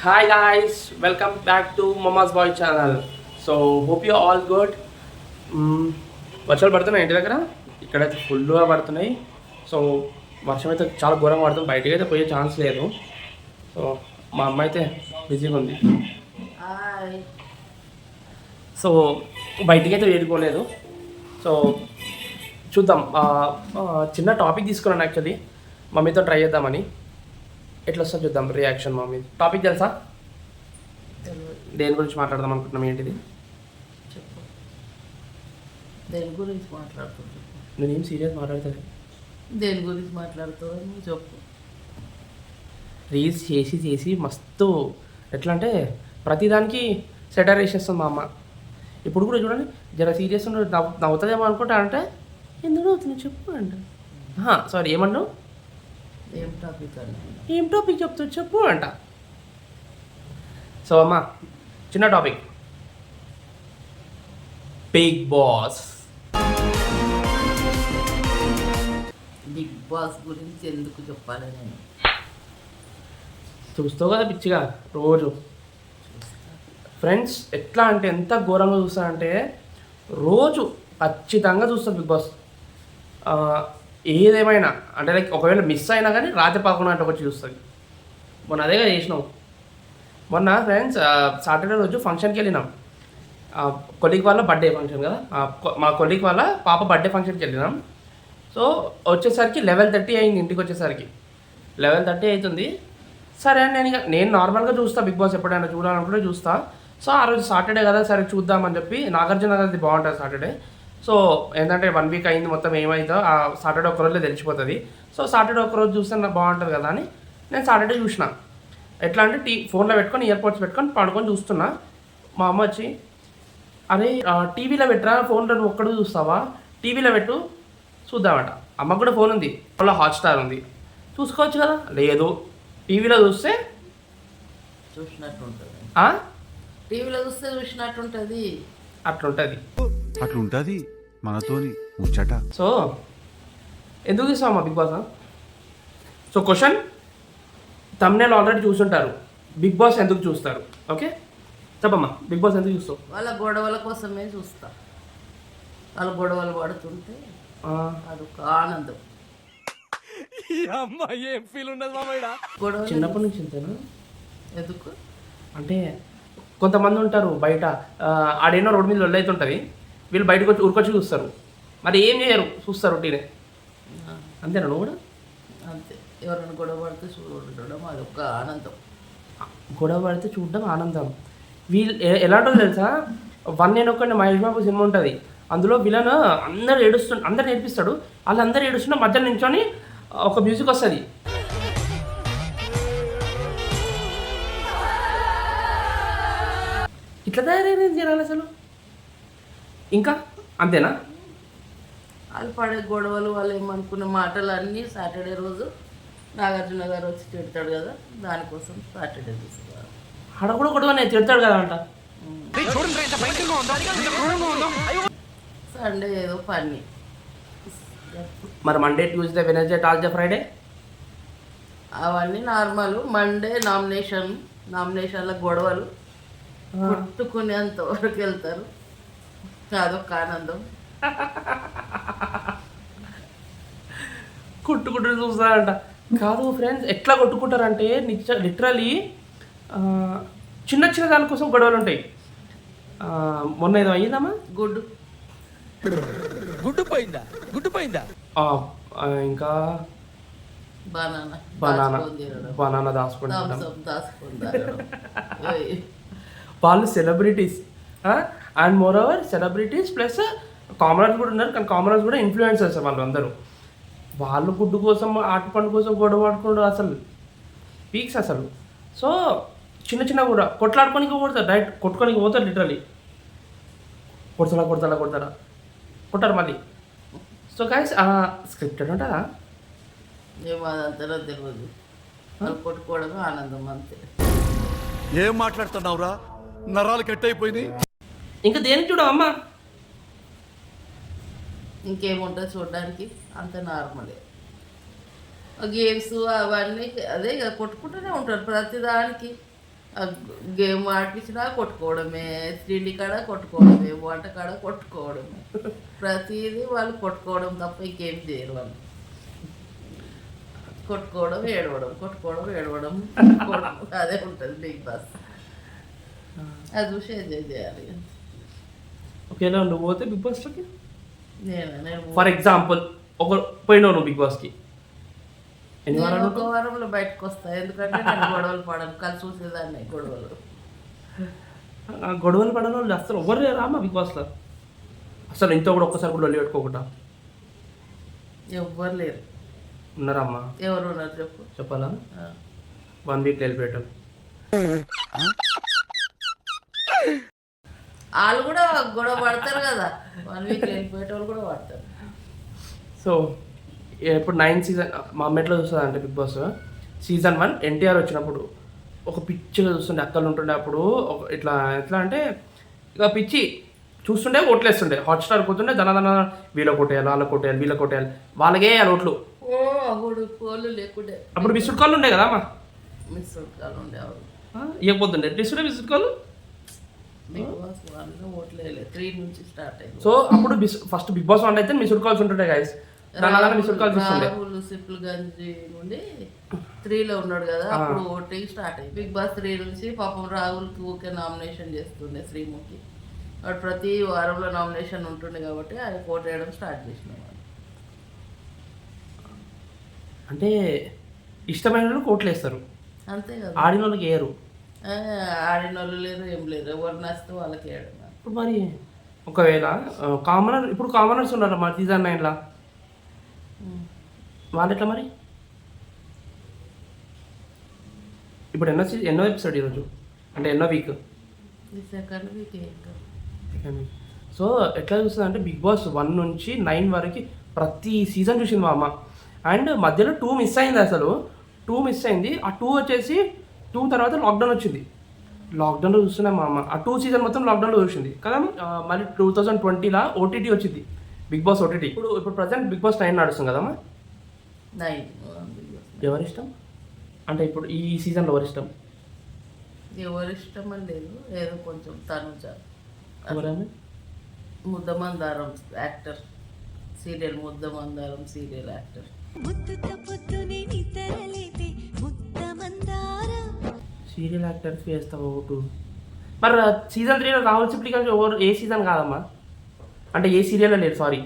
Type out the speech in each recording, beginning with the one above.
Hi guys, welcome back to Mama's Boy channel. So hope you all good. వర్షాలు పడుతున్నాయి ఇంటి దగ్గర. ఇక్కడైతే ఫుల్గా పడుతున్నాయి. సో వర్షం అయితే చాలా ఘోరంగా పడుతుంది. బయటకి అయితే పోయే ఛాన్స్ లేదు. సో మా అమ్మ అయితే బిజీగా ఉంది. సో బయటికి అయితే వేడుకోలేదు. సో చూద్దాం. చిన్న టాపిక్ తీసుకున్నాను యాక్చువల్లీ మమ్మీతో ట్రై చేద్దామని. ఎట్లా వస్తా చూద్దాం రియాక్షన్ మమ్మీ. టాపిక్ తెలుసా? దేని గురించి మాట్లాడదాం అనుకుంటున్నాం? ఏంటిది? చెప్పు. దేని గురించి మాట్లాడుతుంది? నేనేం సీరియస్ మాట్లాడతాను. దేని గురించి మాట్లాడుతావు నువ్వు చెప్పు. రీల్స్ చేసి చేసి మస్తు ఎట్లా అంటే ప్రతిదానికి సెటర్ వేసేస్తుంది మా అమ్మ. ఇప్పుడు కూడా చూడండి జర సీరియస్ నవ్వుతుందేమో అనుకుంటా. అంటే ఎందుకు అవుతుంది చెప్పు అంట. సారీ ఏమన్నావు? ఏం టాపిక్ అని? ఏం టాపిక్ చెప్తావు చెప్పు అంట. సో అమ్మ చిన్న topic, big boss. Big boss గురించి ఎందుకు చెప్పాలి నేను? చూస్తావు కదా పిచ్చిగా రోజు. ఫ్రెండ్స్ ఎట్లా అంటే ఎంత ఘోరంగా చూస్తా అంటే రోజు ఖచ్చితంగా చూస్తాను బిగ్ బాస్. ఏదేమైనా అంటే లైక్ ఒకవేళ మిస్ అయినా కానీ రాత్రి 11 గంటలకు వచ్చి చూస్తుంది. మొన్న అదేగా చేసినాం. మొన్న ఫ్రెండ్స్ సాటర్డే రోజు ఫంక్షన్కి వెళ్ళినాం. కొలీగ్ వాళ్ళ బర్త్డే ఫంక్షన్ కదా, మా కొలీగ్ వాళ్ళ పాప బర్త్డే ఫంక్షన్కి వెళ్ళినాం. సో వచ్చేసరికి 11:30 అయింది. ఇంటికి వచ్చేసరికి 11:30 అవుతుంది. సరే నేను నార్మల్గా చూస్తా బిగ్ బాస్, ఎప్పుడైనా చూడాలనుకుంటే చూస్తా. సో ఆ రోజు సాటర్డే కదా, సరే చూద్దామని చెప్పి. నాగార్జున గారిది బాగుంటుంది సాటర్డే. సో ఏంటంటే 1 వీక్ అయింది మొత్తం, ఏమైందో ఆ సాటర్డే ఒక్కరోజులో తెలిసిపోతుంది. సో సాటర్డే ఒక్కరోజు చూస్తే నాకు బాగుంటుంది కదా అని నేను సాటర్డే చూసిన. ఎట్లా అంటే ఫోన్లో పెట్టుకొని ఇయర్పోడ్స్ పెట్టుకొని పడుకొని చూస్తున్నా. మా అమ్మ వచ్చి, అరే టీవీలో పెట్టరా, ఫోన్లో నువ్వు ఒక్కడు చూస్తావా, టీవీలో పెట్టు చూద్దామట. అమ్మకు కూడా ఫోన్ ఉంది, ఫోన్లో హాట్స్టార్ ఉంది, చూసుకోవచ్చు కదా. లేదు టీవీలో చూస్తే చూసినట్టు ఉంటుంది. టీవీలో చూస్తే చూసినట్టు ఉంటుంది. అట్లుంటుంది మనతోని ముచ్చట. సో ఎందుకు చూస్తావమ్మా Bigg Boss? So question, thumbnail already చూసుంటారు, బిగ్ బాస్ ఎందుకు చూస్తారు? ఓకే చెప్పమ్మా, బిగ్ బాస్ ఎందుకు చూస్తావు? వాళ్ళ గొడవల కోసమే చూస్తా. వాళ్ళ గొడవలు పడుతుంటే అదొక ఆనందం. గొడవ చిన్నప్పటి నుంచి అంతేనా? ఎందుకు అంటే కొంతమంది ఉంటారు బయట, ఆడేనో రోడ్డు మీద లొల్లైతుంటుంది, వీళ్ళు బయటకు వచ్చి ఊరికొచ్చి చూస్తారు, మరి ఏం చేయరు, చూస్తారు రొటీనే. అంతేనా నువ్వు కూడా? అంతే. ఎవరైనా గొడవ పడితే చూడడం అదొక ఆనందం. గొడవ పడితే చూడడం ఆనందం. వీళ్ళు ఎలాంటో తెలుసా, 1 నేను ఒక్కడిని మహేష్ బాబు సినిమా ఉంటుంది, అందులో విలన్ అందరు నేర్పిస్తాడు, వాళ్ళందరూ ఏడుస్తున్న మధ్యలో నించొని ఒక మ్యూజిక్ వస్తుంది. ఇట్లా తయారైంది జనాలు అసలు. ఇంకా అంతేనా? వాళ్ళు పడే గొడవలు, వాళ్ళు ఏమనుకున్న మాటలు అన్నీ సాటర్డే రోజు నాగార్జున గారు వచ్చి తిడతాడు కదా, దానికోసం సాటర్డే చూస్తారు. ఆడ కూడా కొడుకునే తిడతాడు కదా అంట. సండే ఏదో పని. మరి Monday, Tuesday, Wednesday, Thursday, Friday అవన్నీ నార్మల్. మండే నామినేషన్ల గొడవలు కొట్టుకునేంత వరకు వెళ్తారు, అదొక ఆనందం. కొట్టుకుంటూ చూస్తారంట. కాదు ఫ్రెండ్స్, ఎట్లా కొట్టుకుంటారంటే లిటరలీ చిన్న చిన్న దాని కోసం గొడవలు ఉంటాయి. మొన్న ఏదో అయ్యిందమ్మా, గుడ్డు పోయిందా ఇంకా బనానా దాచుకుంటాం. వాళ్ళు celebrities and more over celebrities plus commoners కూడా ఉన్నారు, కానీ కామనర్స్ కూడా ఇన్ఫ్లుయెన్సర్స్ వాళ్ళు అందరూ. వాళ్ళు గుడ్డు కోసం, ఆటపండు కోసం గొడవ ఆడుకోవడం అసలు పీక్స్ అసలు. సో చిన్న చిన్న కూడా కొట్లాడుకోనికి కొడతారు, డైరెక్ట్ కొట్టుకోనికి పోతారు. లిటరలీ కొట్టారు మళ్ళీ. సో గైస్ స్క్రిప్టెడ్ ఉంటుందా ఏమో అదంతా తెలియదు. వాళ్ళు కొట్టుకోవడమే ఆనందం అంతే. ఏం మాట్లాడుతున్నావురా, నరాలు కట్ అయిపోయింది. ఇంకా దేనికి చూడవమ్మా, ఇంకేముంటుంది చూడడానికి, అంత నార్మలే. గేమ్స్ అవన్నీ అదే కొట్టుకుంటూనే ఉంటారు ప్రతిదానికి. గేమ్ ఆడిపించినా కొట్టుకోవడమే, తిండి కాడ కొట్టుకోవడమే, వంట కాడ కొట్టుకోవడమే, ప్రతిదీ వాళ్ళు కొట్టుకోవడం తప్ప ఇంకేం చేయరు వాళ్ళు. కొట్టుకోవడం ఏడవడం, కొట్టుకోవడం ఏడవడం, అదే ఉంటుంది బిగ్ బాస్. అది చూసి ఎంజాయ్ చేయాలి. ఒకవేళ నువ్వు పోతే బిగ్ బాస్లోకి నేను ఫర్ ఎగ్జాంపుల్ ఒక పోయినావు నువ్వు బిగ్ బాస్కి ఎన్ని నేను వారాలు ఒక వారంలో బయటకు వస్తా, ఎందుకంటే నేను గొడవలు పడను, కలిసి చూసేదాన్ని గొడవలు. గొడవలు పడని వాళ్ళు అసలు ఎవరు రామా బిగ్ బాస్లో అసలు ఇంత కూడా ఒక్కసారి కూడా లొల్లి పెట్టుకోకుండా ఎవ్వరు లేరు. ఉన్నారమ్మా? ఎవరు ఉన్నారు చెప్పు. చెప్పాలా? ఆ. 1 వీక్ వెళ్ళిపోయాడు. వాళ్ళు కూడా గొడవ పడతారు కదా, 1 వీక్ వెళ్ళిపోయేటోళ్ళు కూడా పడతారు. సో ఇప్పుడు 9 సీజన్ మా అమ్మ ఎట్లా చూస్తుంది అంటే బిగ్ బాస్ సీజన్ 1 ఎన్టీఆర్ వచ్చినప్పుడు ఒక పిచ్చిగా చూస్తుండే, అక్కలు ఉంటుండే అప్పుడు ఇట్లా ఎట్లా అంటే ఇక పిచ్చి చూస్తుండే ఓట్లేస్తుండే, హాట్స్టార్ పోతుండే ధన వీళ్ళ కొట్టేయాలి, వాళ్ళ కొట్టేయాలి, వీళ్ళ కొట్టేయాలి, వాళ్ళకే వేయాలి ఓట్లు. ఓ అప్పుడు కోళ్ళు లేకుండే, అప్పుడు మిస్డ్ కాల్ ఉండే కదా అమ్మా, మిస్ కాలు ఉండే అప్పుడు. ఇవ్వకపోతుండే ఎట్లా మిస్డ్ కాల్. బిగ్ బాస్ 1 ఓట్లు వేయలేదు, 3 నుంచి స్టార్ట్ అయింది. సో అప్పుడు ఫస్ట్ బిగ్ బాస్ 1 అయితే మిస్డ్ కాల్స్ ఉంటుండే గైస్, దాని మిస్డ్ కాల్స్ వస్తుండే. రాహుల్ సిప్పుల్ గంజి నుండి 3లో ఉన్నాడు కదా, అప్పుడు ఓటింగ్ స్టార్ట్ అయింది. బిగ్ బాస్ 3 నుంచి పాపం రాహుల్కి ఊకే నామినేషన్ చేస్తుండే శ్రీముఖి, వాడు ప్రతి వారంలో నామినేషన్ ఉంటుండే కాబట్టి ఆయన ఓట్ వేయడం స్టార్ట్ చేసినాం. అంటే ఇష్టమైన వాళ్ళకి ఓట్లు వేస్తారు, అంతే కదా, ఆడిన వాళ్ళకి వేయరు. ఆడిన వాళ్ళు లేరు, ఏం లేరు, ఎవరు నచ్చితే వాళ్ళకి వేయడం. ఇప్పుడు మరి ఒకవేళ కామనర్ ఇప్పుడు కామనర్స్ ఉన్నారు మా సీజన్ 9లా, వాళ్ళు ఎట్లా మరి? ఇప్పుడు ఎన్నో ఎపిసోడ్ ఈరోజు, అంటే ఎన్నో వీక్? ఈ సెకండ్ వీక్ ఏంటో. సో ఎట్లా చూస్తుంది అంటే బిగ్ బాస్ 1 నుంచి 9 వరకు ప్రతి సీజన్ చూసింది మా అమ్మ. అండ్ మధ్యలో 2 మిస్ అయింది, అసలు 2 మిస్ అయింది. ఆ 2 వచ్చేసి 2 తర్వాత లాక్డౌన్ వచ్చింది, లాక్డౌన్లో చూస్తున్నాం మా అమ్మ. ఆ 2 సీజన్ మొత్తం లాక్డౌన్లో చూసింది కదా. మళ్ళీ 2020లా ఓటీటీ వచ్చింది, బిగ్ బాస్ ఓటీటీ. ఇప్పుడు ప్రజెంట్ బిగ్ బాస్ 9 నడుస్తుంది కదమ్మా. 9 ఎవరిష్టం అంటే ఇప్పుడు ఈ సీజన్లో ఎవరిష్టం? ఎవరిష్టం అని లేదు, ఏదో కొంచెం తనుజ ఎవరైనా Muddamandaram actor, serial Muddamandaram serial actor. Serial actors వేస్తావు ఓటు. మరి సీజన్ 3లో రాహుల్ సిప్లి కానీ ఎవరు ఏ సీజన్ కాదమ్మా, అంటే ఏ సీరియల్లో లేదు, సారీ.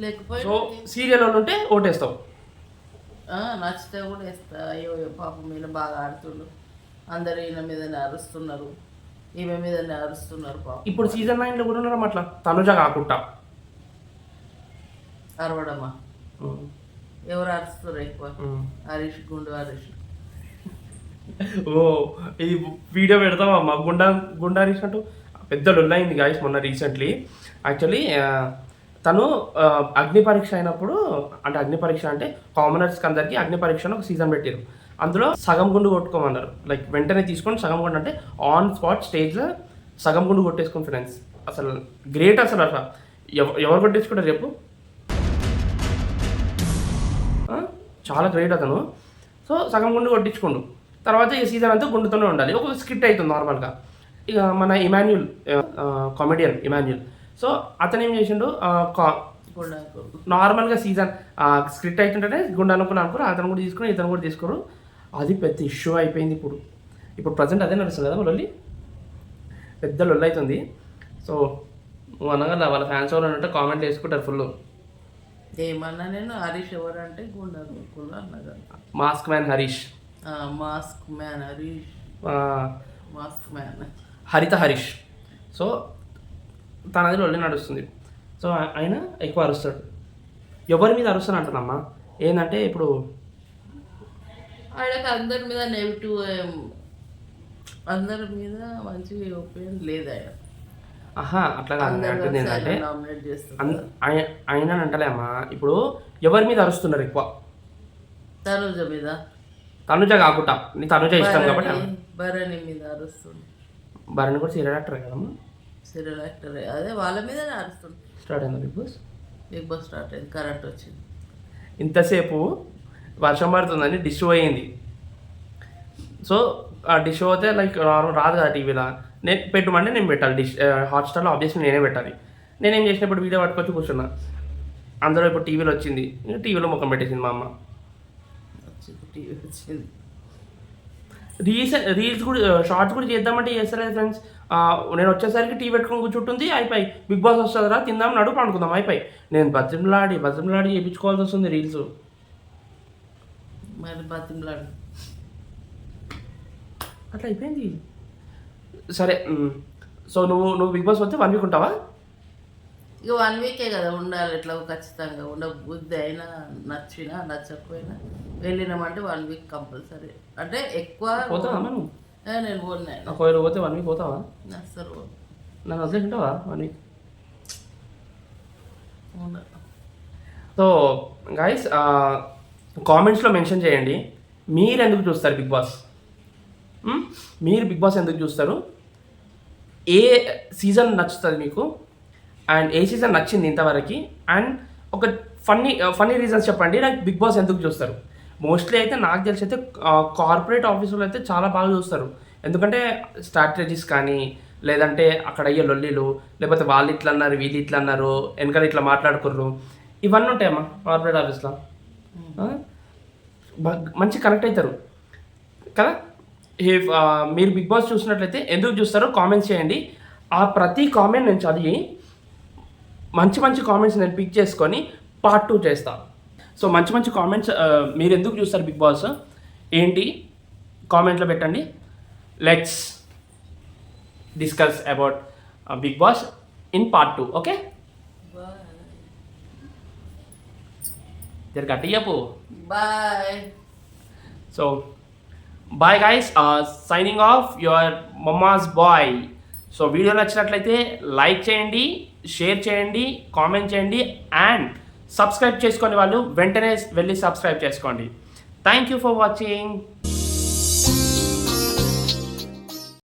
లేకపోతే సో సీరియల్ వాళ్ళు ఉంటే ఓటేస్తావు. నచ్చితే కూడా వేస్తా. అయ్యో పాపం ఈయన బాగా ఆడుతుండు, అందరు ఈయన మీదనే అరుస్తున్నారు, ఈమె మీదనే అరుస్తున్నారు పాపం. ఇప్పుడు సీజన్ 9లో కూడా ఉన్నారమ్మా అట్లా, తనుజ కాకుండా. అరవడమా? ఎవరు అరుస్తారు ఎక్కువ? హరీష్, గుండు హరీష్. ఓ ఇది వీడియో పెడతామమ్మా, గుండా హరీష్ అంటూ పెద్ద లొల్లైంది గాయస్ మొన్న రీసెంట్లీ. యాక్చువల్లీ తను అగ్ని పరీక్ష అయినప్పుడు, అంటే అగ్ని పరీక్ష అంటే కామనర్స్కి అందరికీ అగ్ని పరీక్ష అని ఒక సీజన్ పెట్టారు. అందులో సగం గుండు కొట్టుకోమన్నారు, లైక్ వెంటనే తీసుకొని సగం గుండు, అంటే ఆన్ స్పాట్ స్టేజ్లో సగం గుండు కొట్టేసుకుని ఫ్రెండ్స్. అసలు గ్రేట్ అసలు. అట్లా ఎవరు కొట్టేసుకుంటారు చెప్పు, చాలా గ్రేట్ అతను. సో సగం గుండు కొట్టించుకోండు, తర్వాత ఈ సీజన్ అంతా గుండుతోనే ఉండాలి. ఒక స్క్రిప్ట్ అవుతుంది నార్మల్గా. ఇక మన ఇమాన్యుల్, కామెడియన్ ఇమాన్యుల్, సో అతను ఏం చేసిండు, నార్మల్గా సీజన్ స్క్రిప్ట్ అవుతుంటేనే గుండు అనుకున్నారు, అతను కూడా తీసుకుని ఇతను కూడా తీసుకోరు. అది పెద్ద ఇష్యూ అయిపోయింది. ఇప్పుడు ప్రజెంట్ అదే నడుస్తుంది కదా లొల్లి, పెద్ద లొల్లి అవుతుంది. సో నువ్వు అనగా వాళ్ళ ఫ్యాన్స్ ఎవరు అంటే కామెంట్ వేసుకుంటారు ఫుల్. ఏమన్నా నేను హరీష్ ఎవరంటే గుండా అన్నగా, mask man Harish, mask man Harish, mask man హరిత హరీష్. సో తనది లొల్లి నడుస్తుంది. సో ఆయన ఎక్కువ అరుస్తాడు. ఎవరి మీద అరుస్తాను అంటున్నామ్మా, ఏంటంటే ఇప్పుడు ఆయనకు అందరి మీద నెగిటివ్, అందరి మీద మంచి ఒపీనియన్ లేదు ఆయన. అట్లా కాదు అంటుంది ఏంటంటే నామినేట్ చేస్తారు. ఆయన అంటలే అమ్మా, ఇప్పుడు ఎవరి మీద అరుస్తున్నారు ఎక్కువ? తనుజ మీద. తనుజ కాకుండా నీ తనుజ ఇష్టం కాబట్టి భరణి మీద అరుస్తుంది. భరణి కూడా సీరియల్ యాక్టర్ కదమ్మా. సీరియల్ యాక్టర్, అదే వాళ్ళ మీదనే అరుస్తుంది. స్టార్ట్ అయిందా big boss? Big boss start అయింది, కరెంట్ వచ్చింది. ఇంతసేపు వర్షం పడుతుందని డిష్ అయ్యింది. సో డిష్ అయితే లైక్ రాదు కదా టీవీలో. నేను పెట్టమంటే నేను పెట్టాలి. హాట్స్టార్లో ఆబ్వియస్లీ నేనే పెట్టాలి. నేనేం చేసినప్పుడు వీడియో పట్టుకొచ్చి కూర్చున్నా. అందులో ఇప్పుడు టీవీలో వచ్చింది, టీవీలో ముఖం పెట్టేసింది మా అమ్మ. టీవీ వచ్చింది. రీల్స్ కూడా షార్ట్స్ కూడా చేద్దామంటే చేస్తలేదు ఫ్రెండ్స్. నేను వచ్చేసరికి టీవీ పెట్టుకొని కూర్చుంటుంది, అయిపోయి బిగ్ బాస్ వస్తుందిరా తిందాం నడుపు అనుకుందాం, అయిపోయి నేను బతిమలాడి చేయించుకోవాల్సి వస్తుంది రీల్స్. మరి బతిమలాడు అట్లా అయిపోయింది. సరే, సో నువ్వు బిగ్ బాస్ వస్తే 1 వీక్ ఉంటావా? ఇక 1 వీకే కదా ఉండాలి, ఎట్లా ఖచ్చితంగా బుద్ధి అయినా నచ్చినా నచ్చకపోయినా వెళ్ళినామంటే 1 వీక్ కంపల్సరీ. అంటే ఎక్కువ పోతావా నువ్వు? నేను పోన్నాను. ఒకవేళ పోతే 1 వీక్ పోతావా? అసలు నన్ను వదిలేకుంటావా 1 వీక్? సో గైస్, కామెంట్స్లో మెన్షన్ చేయండి మీరు ఎందుకు చూస్తారు బిగ్ బాస్. మీరు బిగ్ బాస్ ఎందుకు చూస్తారు, ఏ సీజన్ నచ్చుతుంది మీకు, అండ్ ఏ సీజన్ నచ్చింది ఇంతవరకు, అండ్ ఒక ఫన్నీ రీజన్స్ చెప్పండి లైక్ బిగ్ బాస్ ఎందుకు చూస్తారు. మోస్ట్లీ అయితే నాకు తెలిసి అయితే కార్పొరేట్ ఆఫీసులో అయితే చాలా బాగా చూస్తారు. ఎందుకంటే స్ట్రాటజీస్ కానీ, లేదంటే అక్కడ అయ్యే లొల్లీలు, లేకపోతే వాళ్ళు ఇట్లా అన్నారు వీళ్ళు ఇట్లా అన్నారు వెనకాల ఇట్లా మాట్లాడుకుర్రు, ఇవన్నీ ఉంటాయమ్మా కార్పొరేట్ ఆఫీస్లో. మంచి కనెక్ట్ అవుతారు కదా. మీరు బిగ్ బాస్ చూసినట్లయితే ఎందుకు చూస్తారో కామెంట్స్ చేయండి. ఆ ప్రతి కామెంట్ నేను చదివి మంచి కామెంట్స్ నేను పిక్ చేసుకొని పార్ట్ 2 చేస్తాను. సో మంచి కామెంట్స్ మీరు ఎందుకు చూస్తారు బిగ్ బాస్ ఏంటి కామెంట్లో పెట్టండి. Let's discuss about big boss in part 2. Okay, జర గట్టి చెప్పు. Bye. So bye guys, signing off your mamma's boy. So video నచ్చినట్లయితే లైక్ చేయండి, షేర్ చేయండి, కామెంట్ చేయండి, అండ్ సబ్స్క్రైబ్ చేసుకునే వాళ్ళు వెంటనే వెళ్ళి సబ్స్క్రైబ్ చేసుకోండి. Thank you for watching.